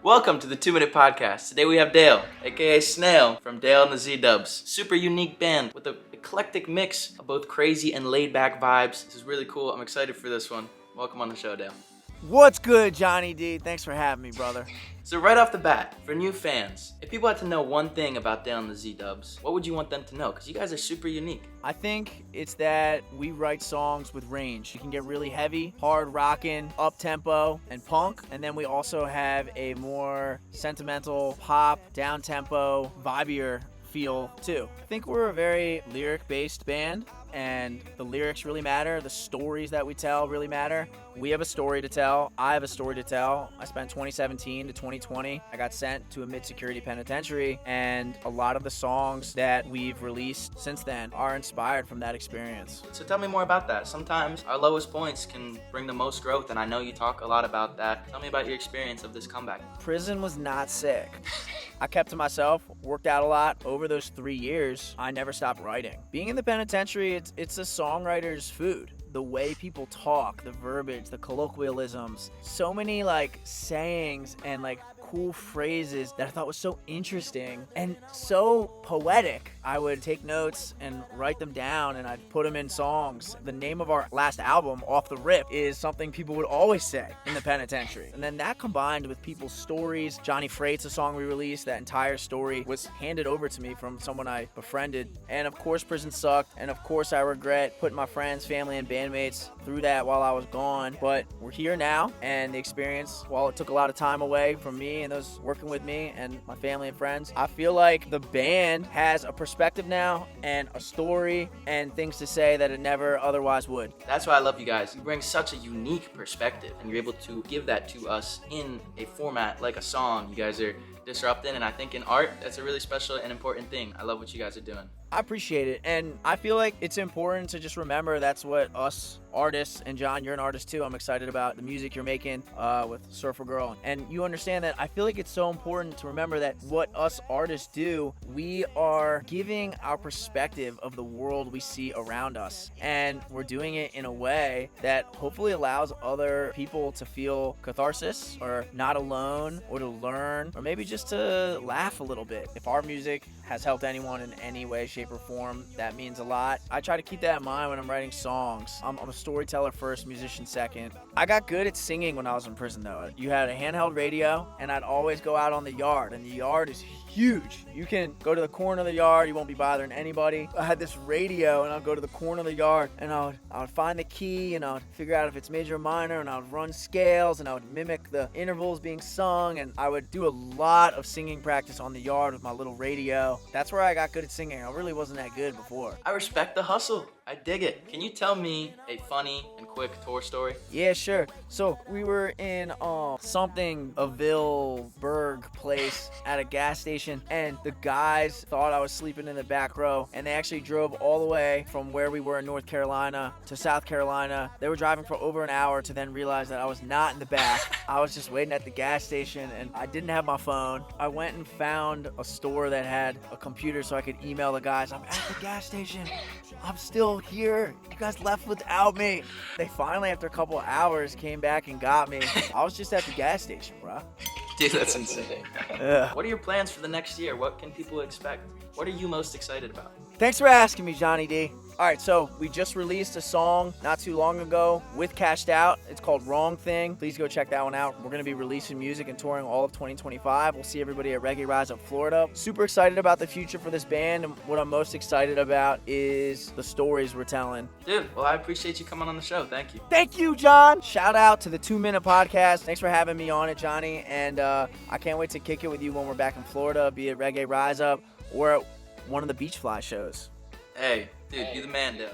Welcome to the 2-Minute Podcast. Today we have Dale, aka Snail, from Dale and the ZDubs. Super unique band with an eclectic mix of both crazy and laid-back vibes. This is really cool. I'm excited for this one. Welcome on the show, Dale. What's good, Johnny D? Thanks for having me, brother. So right off the bat, for new fans, if people had to know one thing about Dale and the ZDubs, what would you want them to know? Because you guys are super unique. I think it's that we write songs with range. You can get really heavy, hard rockin', up-tempo, and punk. And then we also have a more sentimental, pop, down-tempo, vibier feel too. I think we're a very lyric-based band, and the lyrics really matter. The stories that we tell really matter. We have a story to tell. I have a story to tell. I spent 2017 to 2020. I got sent to a mid-security penitentiary, and a lot of the songs that we've released since then are inspired from that experience. So tell me more about that. Sometimes our lowest points can bring the most growth, and I know you talk a lot about that. Tell me about your experience of this comeback. Prison was not sick. I kept to myself, worked out a lot. Over those 3 years, I never stopped writing. Being in the penitentiary, it's a songwriter's food. The way people talk, the verbiage, the colloquialisms, so many sayings and cool phrases that I thought was so interesting and so poetic. I would take notes and write them down, and I'd put them in songs. The name of our last album, Off the Rip, is something people would always say in the penitentiary. And then that combined with people's stories. Johnny Freight's a song we released. That entire story was handed over to me from someone I befriended. And of course, prison sucked. And of course, I regret putting my friends, family, and bandmates through that while I was gone. But we're here now, and the experience, while it took a lot of time away from me and those working with me and my family and friends, I feel like the band has a perspective now and a story and things to say that it never otherwise would. That's why I love you guys. You bring such a unique perspective, and you're able to give that to us in a format like a song. You guys are disrupting, and I think in art, that's a really special and important thing. I love what you guys are doing. I appreciate it, and I feel like it's important to just remember that's what us artists, and John, you're an artist too. I'm excited about the music you're making with Surfer Girl, and you understand that I feel like it's so important to remember that what us artists do, we are giving our perspective of the world we see around us, and we're doing it in a way that hopefully allows other people to feel catharsis or not alone, or to learn, or maybe just to laugh a little bit. If our music has helped anyone in any way, shape, or form, that means a lot. I try to keep that in mind when I'm writing songs. I'm a storyteller first, musician second. I got good at singing when I was in prison though. You had a handheld radio, and I'd always go out on the yard, and the yard is huge. You can go to the corner of the yard, you won't be bothering anybody. I had this radio, and I'd go to the corner of the yard, and I would find the key, and I would figure out if it's major or minor, and I would run scales, and I would mimic the intervals being sung, and I would do a lot of singing practice on the yard with my little radio. That's where I got good at singing. I really wasn't that good before. I respect the hustle. I dig it. Can you tell me a funny and quick tour story? Yeah, sure. So we were in something a Villeberg place at a gas station, and the guys thought I was sleeping in the back row, and they actually drove all the way from where we were in North Carolina to South Carolina. They were driving for over an hour to then realize that I was not in the back. I was just waiting at the gas station, and I didn't have my phone. I went and found a store that had a computer so I could email the guys, "I'm at the gas station. I'm still here. You guys left without me." They finally, after a couple of hours, came back and got me. I was just at the gas station, bro. Dude, that's insane. Yeah. What are your plans for the next year? What can people expect? What are you most excited about? Thanks for asking me, Johnny D. All right, so we just released a song not too long ago with Cashed Out. It's called Wrong Thing. Please go check that one out. We're going to be releasing music and touring all of 2025. We'll see everybody at Reggae Rise Up Florida. Super excited about the future for this band, and what I'm most excited about is the stories we're telling. Dude, well, I appreciate you coming on the show. Thank you. Thank you, John. Shout out to the 2-Minute Podcast. Thanks for having me on it, Johnny, and I can't wait to kick it with you when we're back in Florida, be it Reggae Rise Up or at one of the Beach Fly shows. Hey, dude, you the man, Dale.